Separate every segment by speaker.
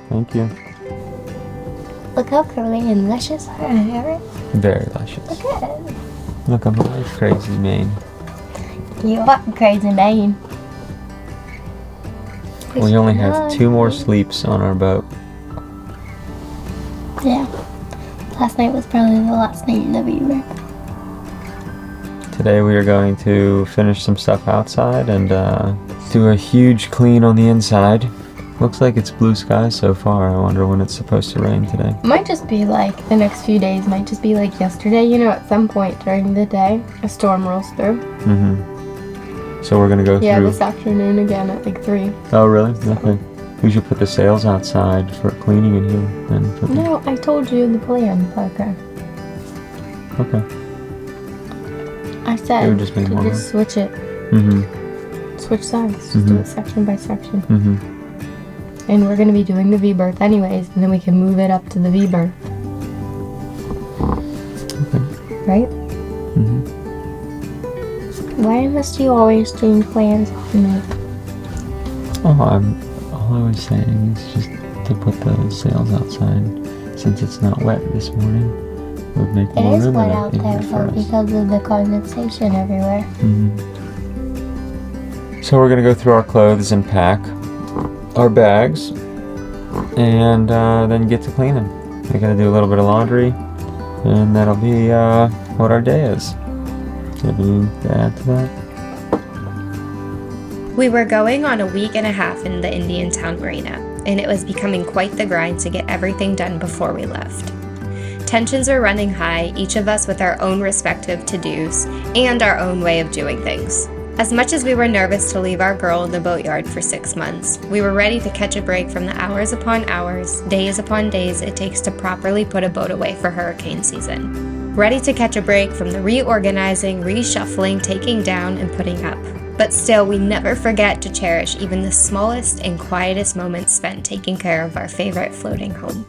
Speaker 1: Thank you.
Speaker 2: Look how curly and luscious her hair is.
Speaker 1: Very luscious.
Speaker 2: Look at it.
Speaker 1: Look at my crazy mane.
Speaker 2: You are crazy mane.
Speaker 1: We only have 2 more sleeps on our boat.
Speaker 2: Yeah. Last night was probably the last night in the Beaver.
Speaker 1: Today we are going to finish some stuff outside and do a huge clean on the inside. Looks like it's blue sky so far. I wonder when it's supposed to rain today.
Speaker 2: Might just be like the next few days, might just be like yesterday. You know, at some point during the day, a storm rolls through.
Speaker 1: So we're gonna go through.
Speaker 2: Yeah, this afternoon again at like 3.
Speaker 1: Oh really? Okay. We should put the sails outside for cleaning in here. And
Speaker 2: No, I told you the plan, Parker.
Speaker 1: Okay.
Speaker 2: I said
Speaker 1: It would just make more
Speaker 2: to just switch it. Switch sides. Just do it section by section. And we're gonna be doing the V-berth anyways, and then we can move it up to the V-berth.
Speaker 1: Okay.
Speaker 2: Right? Why must you always change plans on me?
Speaker 1: Oh, all I was saying is just to put the sails outside. Since it's not wet this morning, it would make more room.
Speaker 2: It is wet out
Speaker 1: in
Speaker 2: there
Speaker 1: for us.
Speaker 2: because of the condensation everywhere.
Speaker 1: So we're gonna go through our clothes and pack our bags, and then get to cleaning. We gotta do a little bit of laundry, and that'll be what our day is. Do you have anything to add to that?
Speaker 3: We were going on a week and a half in the Indiantown marina, and it was becoming quite the grind to get everything done before we left. Tensions were running high, each of us with our own respective to-dos and our own way of doing things. As much as we were nervous to leave our girl in the boatyard for 6 months, we were ready to catch a break from the hours upon hours, days upon days it takes to properly put a boat away for hurricane season. Ready to catch a break from the reorganizing, reshuffling, taking down, and putting up. But still, we never forget to cherish even the smallest and quietest moments spent taking care of our favorite floating home.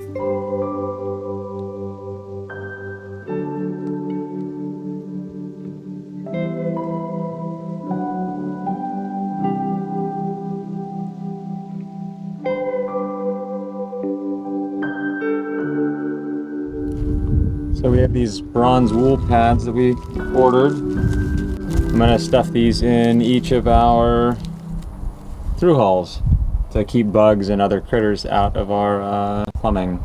Speaker 1: So we have these bronze wool pads that we ordered. I'm gonna stuff these in each of our through hulls to keep bugs and other critters out of our plumbing.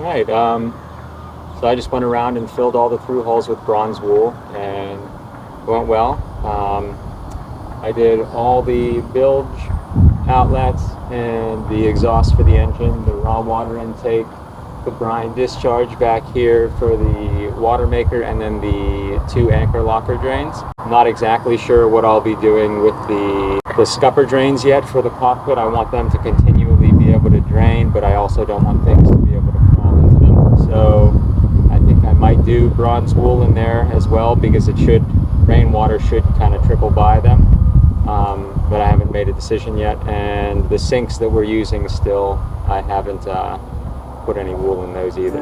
Speaker 1: Alright, so I just went around and filled all the through hulls with bronze wool, and it went well. I did all the bilge outlets and the exhaust for the engine, the raw water intake, the brine discharge back here for the water maker, and then the 2 anchor locker drains. I'm not exactly sure what I'll be doing with the scupper drains yet for the cockpit. I want them to continually be able to drain, but I also don't want things to be able to crawl into them. So I think I might do bronze wool in there as well, because rainwater should kind of trickle by them. But I haven't made a decision yet, and the sinks that we're using still, I haven't put any wool in those either.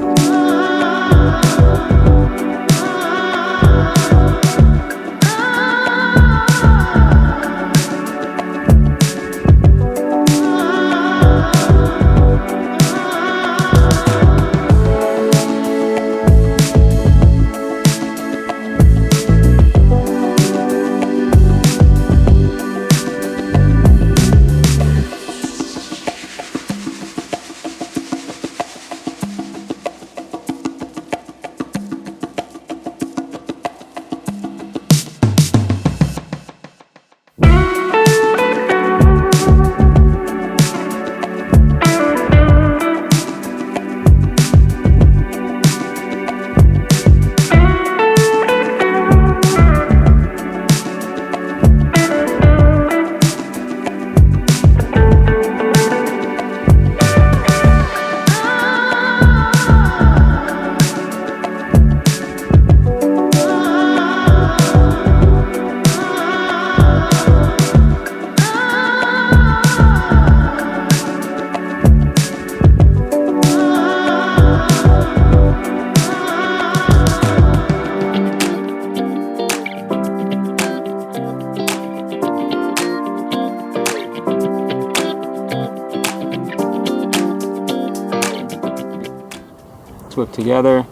Speaker 1: Whip together.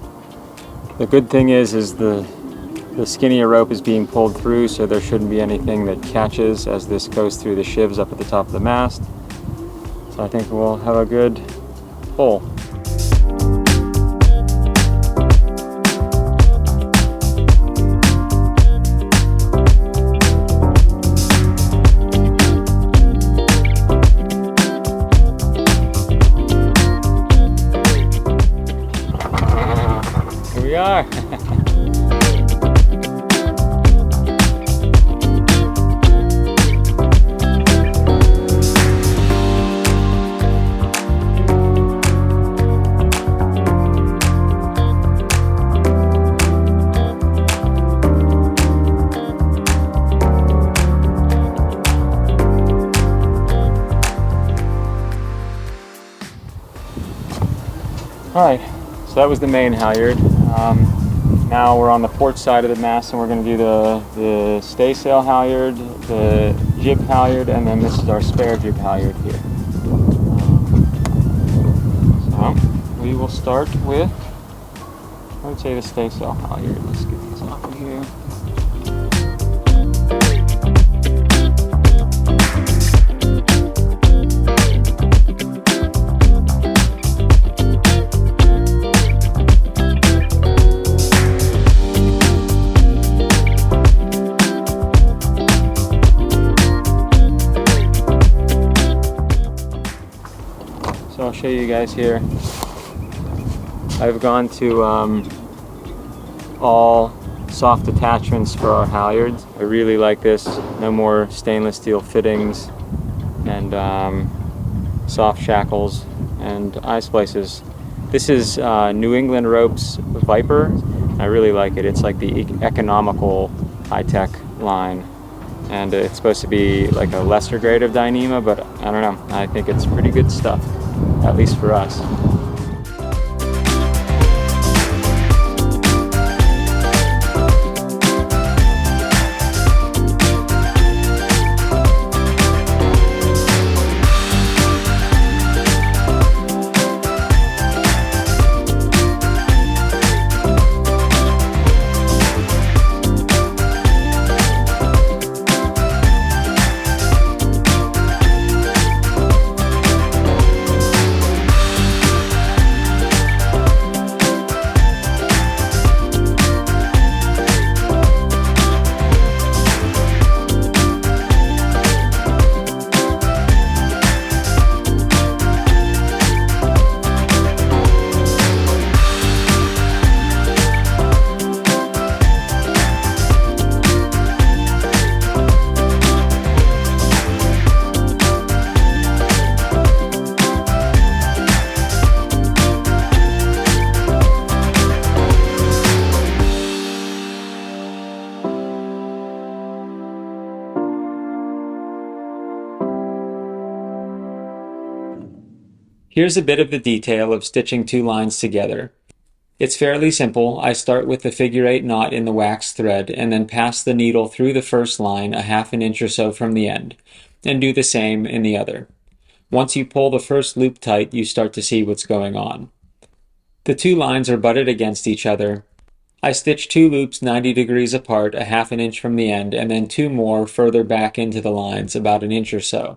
Speaker 1: The good thing is the skinnier rope is being pulled through, so there shouldn't be anything that catches as this goes through the shivs up at the top of the mast. So I think we'll have a good pull. We are. All right, so that was the main halyard. Now we're on the port side of the mast, and we're going to do the staysail halyard, the jib halyard, and then this is our spare jib halyard here. So we will start with, I would say, the staysail halyard. Let's get these off of here. So I'll show you guys here. I've gone to all soft attachments for our halyards. I really like this. No more stainless steel fittings and soft shackles and eye splices. This is New England Ropes Viper. I really like it. It's like the economical high-tech line. And it's supposed to be like a lesser grade of Dyneema, but I don't know. I think it's pretty good stuff, at least for us. Here's a bit of the detail of stitching two lines together. It's fairly simple. I start with the figure 8 knot in the wax thread and then pass the needle through the first line a half an inch or so from the end, and do the same in the other. Once you pull the first loop tight, you start to see what's going on. The two lines are butted against each other. I stitch 2 loops 90 degrees apart a half an inch from the end, and then 2 more further back into the lines about an inch or so.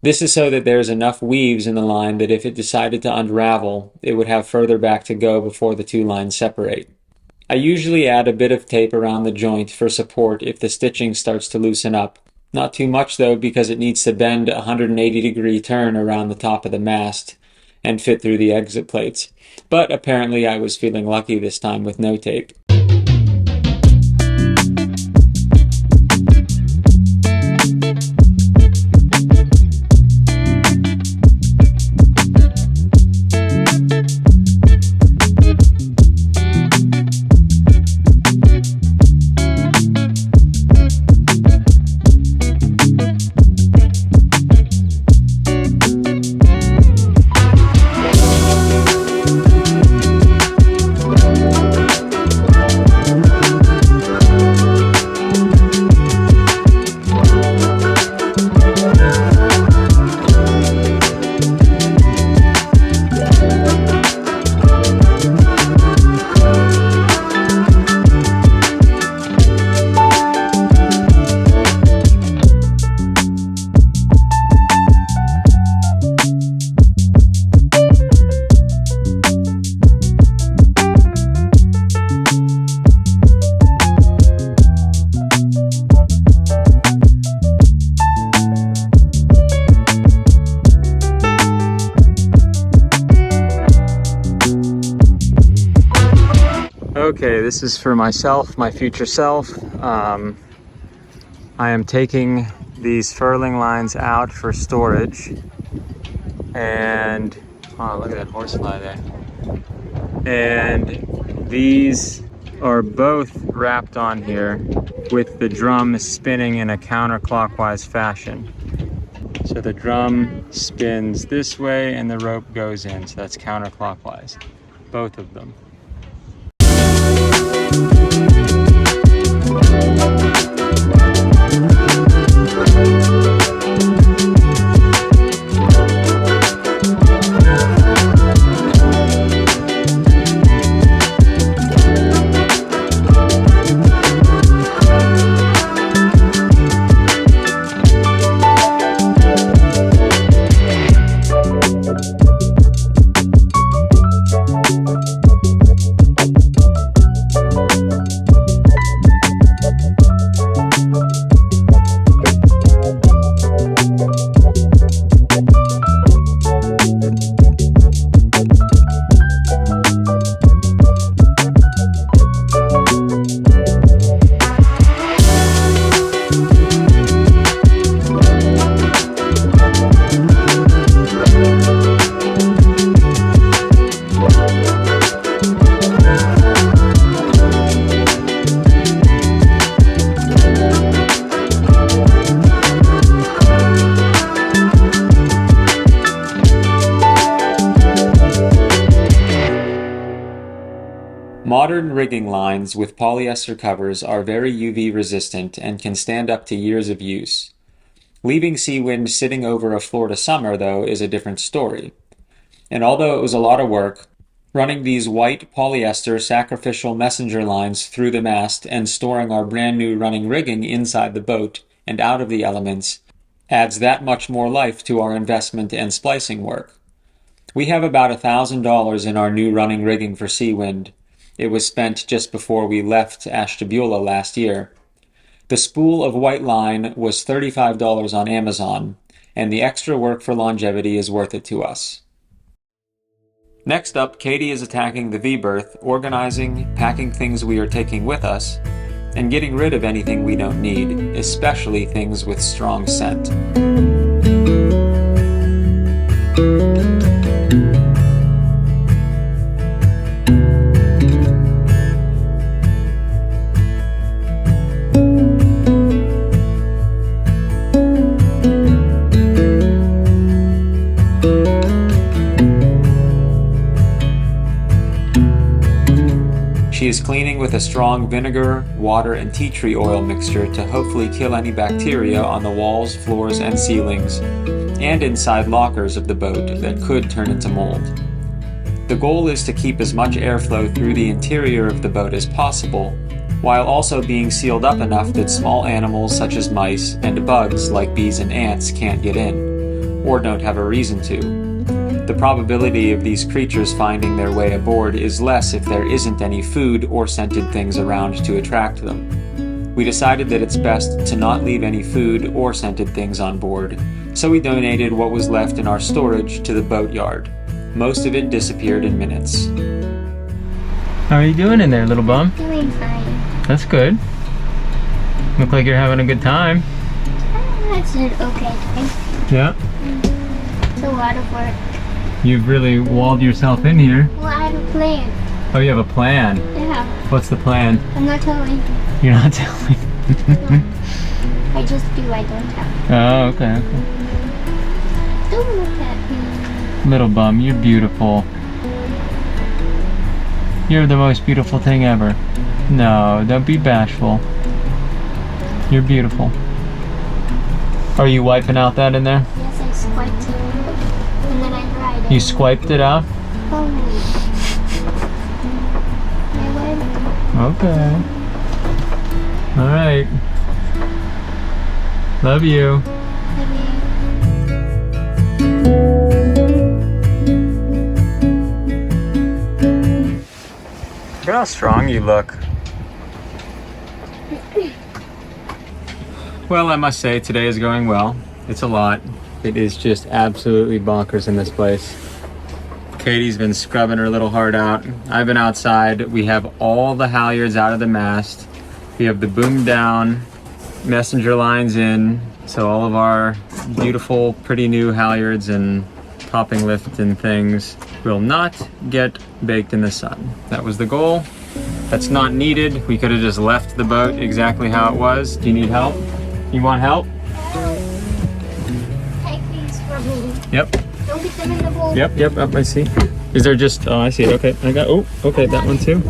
Speaker 1: This is so that there's enough weaves in the line that if it decided to unravel, it would have further back to go before the two lines separate. I usually add a bit of tape around the joint for support if the stitching starts to loosen up. Not too much though, because it needs to bend a 180-degree turn around the top of the mast and fit through the exit plates. But apparently I was feeling lucky this time with no tape. Okay, this is for myself, my future self. I am taking these furling lines out for storage, and oh, look at that horsefly there. And these are both wrapped on here with the drum spinning in a counterclockwise fashion. So the drum spins this way and the rope goes in, so that's counterclockwise, both of them. Modern rigging lines with polyester covers are very UV resistant and can stand up to years of use. Leaving Seawind sitting over a Florida summer, though, is a different story. And although it was a lot of work, running these white polyester sacrificial messenger lines through the mast and storing our brand new running rigging inside the boat and out of the elements adds that much more life to our investment and splicing work. We have about $1,000 in our new running rigging for Seawind. It was spent just before we left Ashtabula last year. The spool of white line was $35 on Amazon, and the extra work for longevity is worth it to us. Next up, Katie is attacking the V-berth, organizing, packing things we are taking with us, and getting rid of anything we don't need, especially things with strong scent.
Speaker 4: She is cleaning with a strong vinegar, water, and tea tree oil mixture to hopefully kill any bacteria on the walls, floors, and ceilings, and inside lockers of the boat that could turn into mold. The goal is to keep as much airflow through the interior of the boat as possible, while also being sealed up enough that small animals such as mice and bugs like bees and ants can't get in, or don't have a reason to. The probability of these creatures finding their way aboard is less if there isn't any food or scented things around to attract them. We decided that it's best to not leave any food or scented things on board, so we donated what was left in our storage to the boatyard. Most of it disappeared in minutes.
Speaker 1: How are you doing in there, little bum?
Speaker 2: Doing fine.
Speaker 1: That's good. Look like you're having a good time.
Speaker 2: That's an okay thing.
Speaker 1: Yeah.
Speaker 2: It's a lot of work.
Speaker 1: You've really walled yourself in here.
Speaker 2: Well, I have a plan.
Speaker 1: Oh, you have a plan.
Speaker 2: Yeah.
Speaker 1: What's the plan?
Speaker 2: I'm not telling you.
Speaker 1: You're not telling.
Speaker 2: I just do, I don't tell.
Speaker 1: Oh, okay.
Speaker 2: Don't look at me.
Speaker 1: Little bum, you're beautiful. You're the most beautiful thing ever. No, don't be bashful. You're beautiful. Are you wiping out that in there?
Speaker 2: Yes, I swiped it. And then I dried it.
Speaker 1: You swiped it out?
Speaker 2: Oh. I went.
Speaker 1: Okay. Alright. Love you. Look at how strong you look. Well, I must say, today is going well. It's a lot. It is just absolutely bonkers in this place. Katie's been scrubbing her little heart out. I've been outside. We have all the halyards out of the mast. We have the boom down, messenger lines in. So all of our beautiful, pretty new halyards and topping lift and things will not get baked in the sun. That was the goal. That's not needed. We could have just left the boat exactly how it was. Do you need help? You want help?
Speaker 2: Take these from me.
Speaker 1: Yep.
Speaker 2: Don't get them in the bowl.
Speaker 1: Yep, I see. Is there just, oh, I see it. Okay, I got, oh, okay, that one too.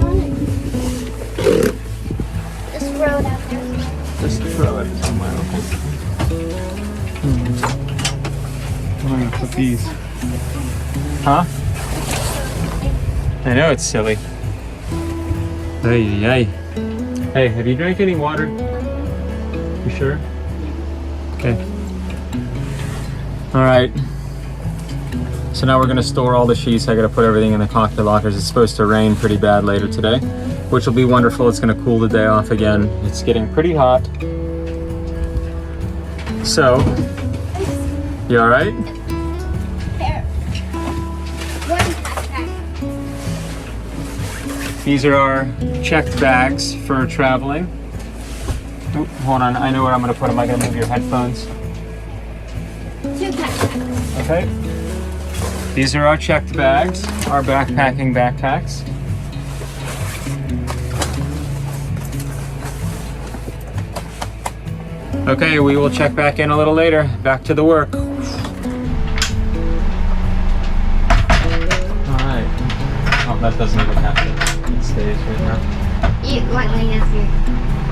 Speaker 2: Just throw it out there.
Speaker 1: Just throw it somewhere, okay. I'm gonna put these. Huh? I know it's silly. Hey, have you drank any water? You sure? Okay. All right. So now we're gonna store all the sheets. I gotta put everything in the cockpit lockers. It's supposed to rain pretty bad later today, which will be wonderful. It's gonna cool the day off again. It's getting pretty hot. So, you all right?
Speaker 2: There. One backpack.
Speaker 1: These are our checked bags for traveling. Oop, hold on, I know where I'm gonna put them. I gotta move your headphones.
Speaker 2: 2 backpacks.
Speaker 1: Okay. These are our checked bags, our backpacking backpacks. Okay, we will check back in a little later. Back to the work. All right. Oh, that doesn't even have to. It stays right now.
Speaker 2: You want my answer?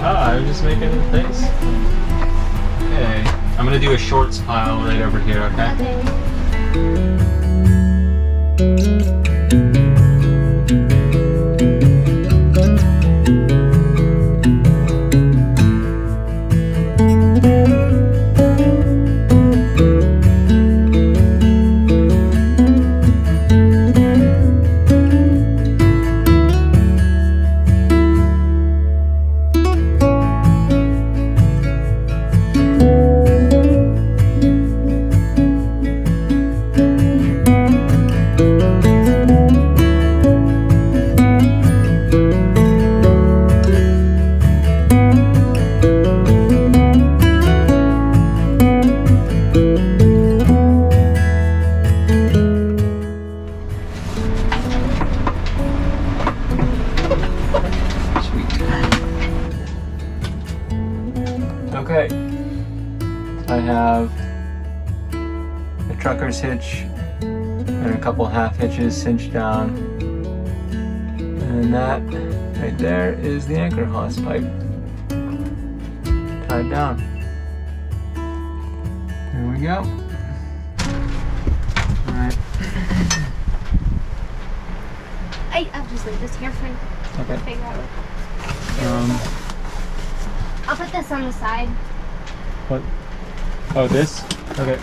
Speaker 1: Oh, I was just making a face. Okay. I'm gonna do a shorts pile right over here, okay? Okay, I have a trucker's hitch and a couple half hitches cinched down, And that right there is the anchor hawse pipe tied down. There we go. All right.
Speaker 2: I'll just leave this here for you.
Speaker 1: Okay.
Speaker 2: Figure out what. I'll put this on the side.
Speaker 1: What? Oh, this? Okay.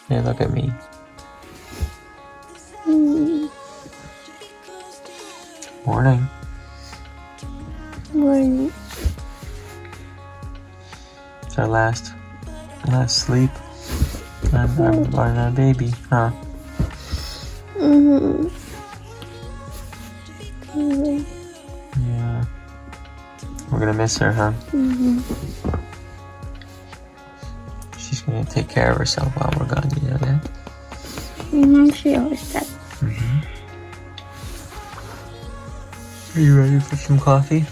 Speaker 1: Hey, look at me. Morning.
Speaker 2: Morning.
Speaker 1: It's our last sleep on our baby, huh?
Speaker 2: Mm-hmm.
Speaker 1: Yeah. We're gonna miss her, huh?
Speaker 2: Mm-hmm.
Speaker 1: She's gonna take care of herself while we're gone, you know that?
Speaker 2: Mm-hmm. She always does.
Speaker 1: Mm-hmm. Are you ready for some coffee?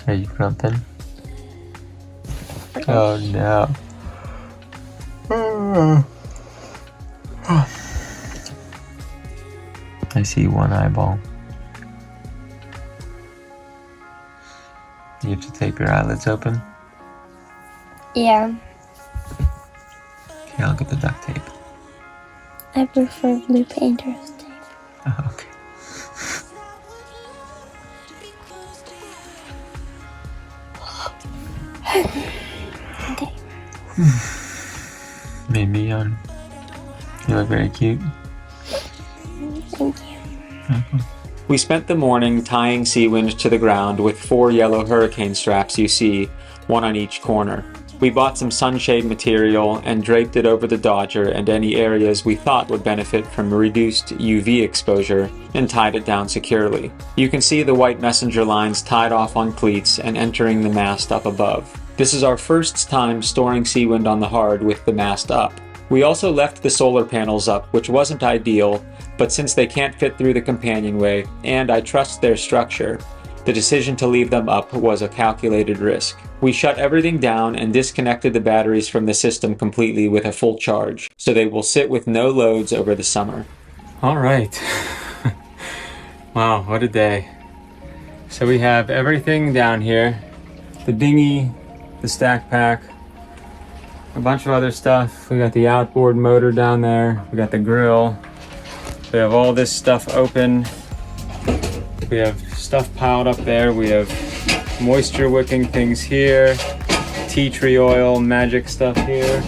Speaker 1: Are you grumping? Oh no. I see one eyeball. You have to tape your eyelids open?
Speaker 2: Yeah.
Speaker 1: Okay, I'll get the duct tape.
Speaker 2: I prefer blue painter's tape.
Speaker 1: Oh, okay.
Speaker 2: Okay.
Speaker 1: Made me yawn. You look very cute.
Speaker 2: Thank you.
Speaker 4: We spent the morning tying Seawind to the ground with 4 yellow hurricane straps you see, one on each corner. We bought some sunshade material and draped it over the Dodger and any areas we thought would benefit from reduced UV exposure, and tied it down securely. You can see the white messenger lines tied off on cleats and entering the mast up above. This is our first time storing Seawind on the hard with the mast up. We also left the solar panels up, which wasn't ideal, but since they can't fit through the companionway, and I trust their structure, the decision to leave them up was a calculated risk. We shut everything down and disconnected the batteries from the system completely with a full charge, so they will sit with no loads over the summer.
Speaker 1: All right. Wow, what a day. So we have everything down here. The dinghy, the stack pack, a bunch of other stuff. We got the outboard motor down there. We got the grill. We have all this stuff open. We have stuff piled up there. We have moisture wicking things here. Tea tree oil, magic stuff here.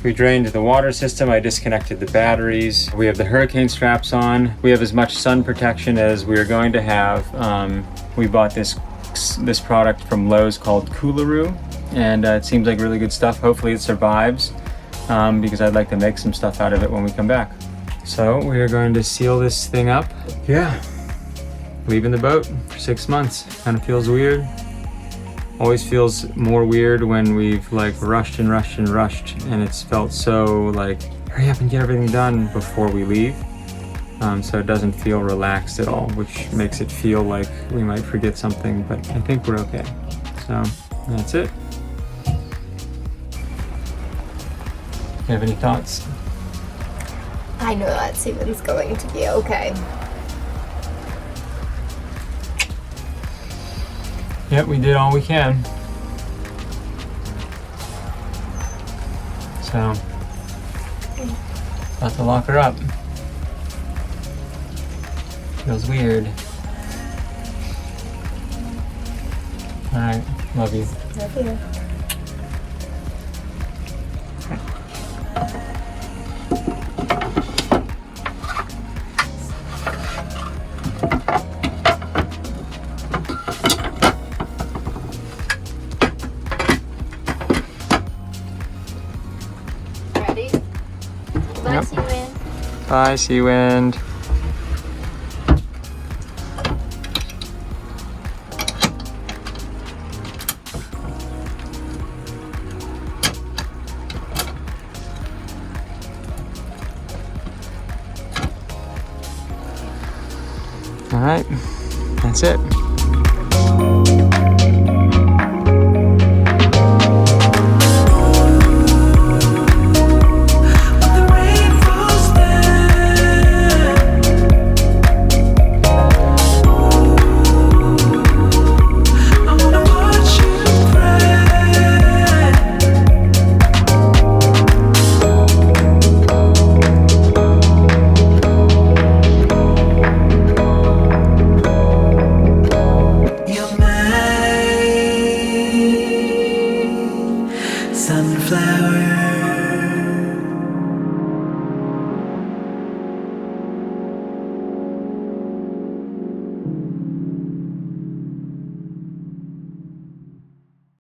Speaker 1: We drained the water system. I disconnected the batteries. We have the hurricane straps on. We have as much sun protection as we are going to have. We bought this product from Lowe's called Coolaroo, and it seems like really good stuff. Hopefully it survives, because I'd like to make some stuff out of it when we come back. So we are going to seal this thing up. Yeah, leaving the boat for 6 months. Kind of feels weird. Always feels more weird when we've like rushed, and it's felt so like, hurry up and get everything done before we leave. So it doesn't feel relaxed at all, which makes it feel like we might forget something, but I think we're okay. So that's it. You have any thoughts?
Speaker 2: I know that Seawind's going to be okay.
Speaker 1: Yep, we did all we can. So, about to lock her up. Feels weird. Alright, love you.
Speaker 2: Love you. Ready? Bye,
Speaker 1: Yep.
Speaker 2: Seawind.
Speaker 1: Bye, Seawind. All right, that's it.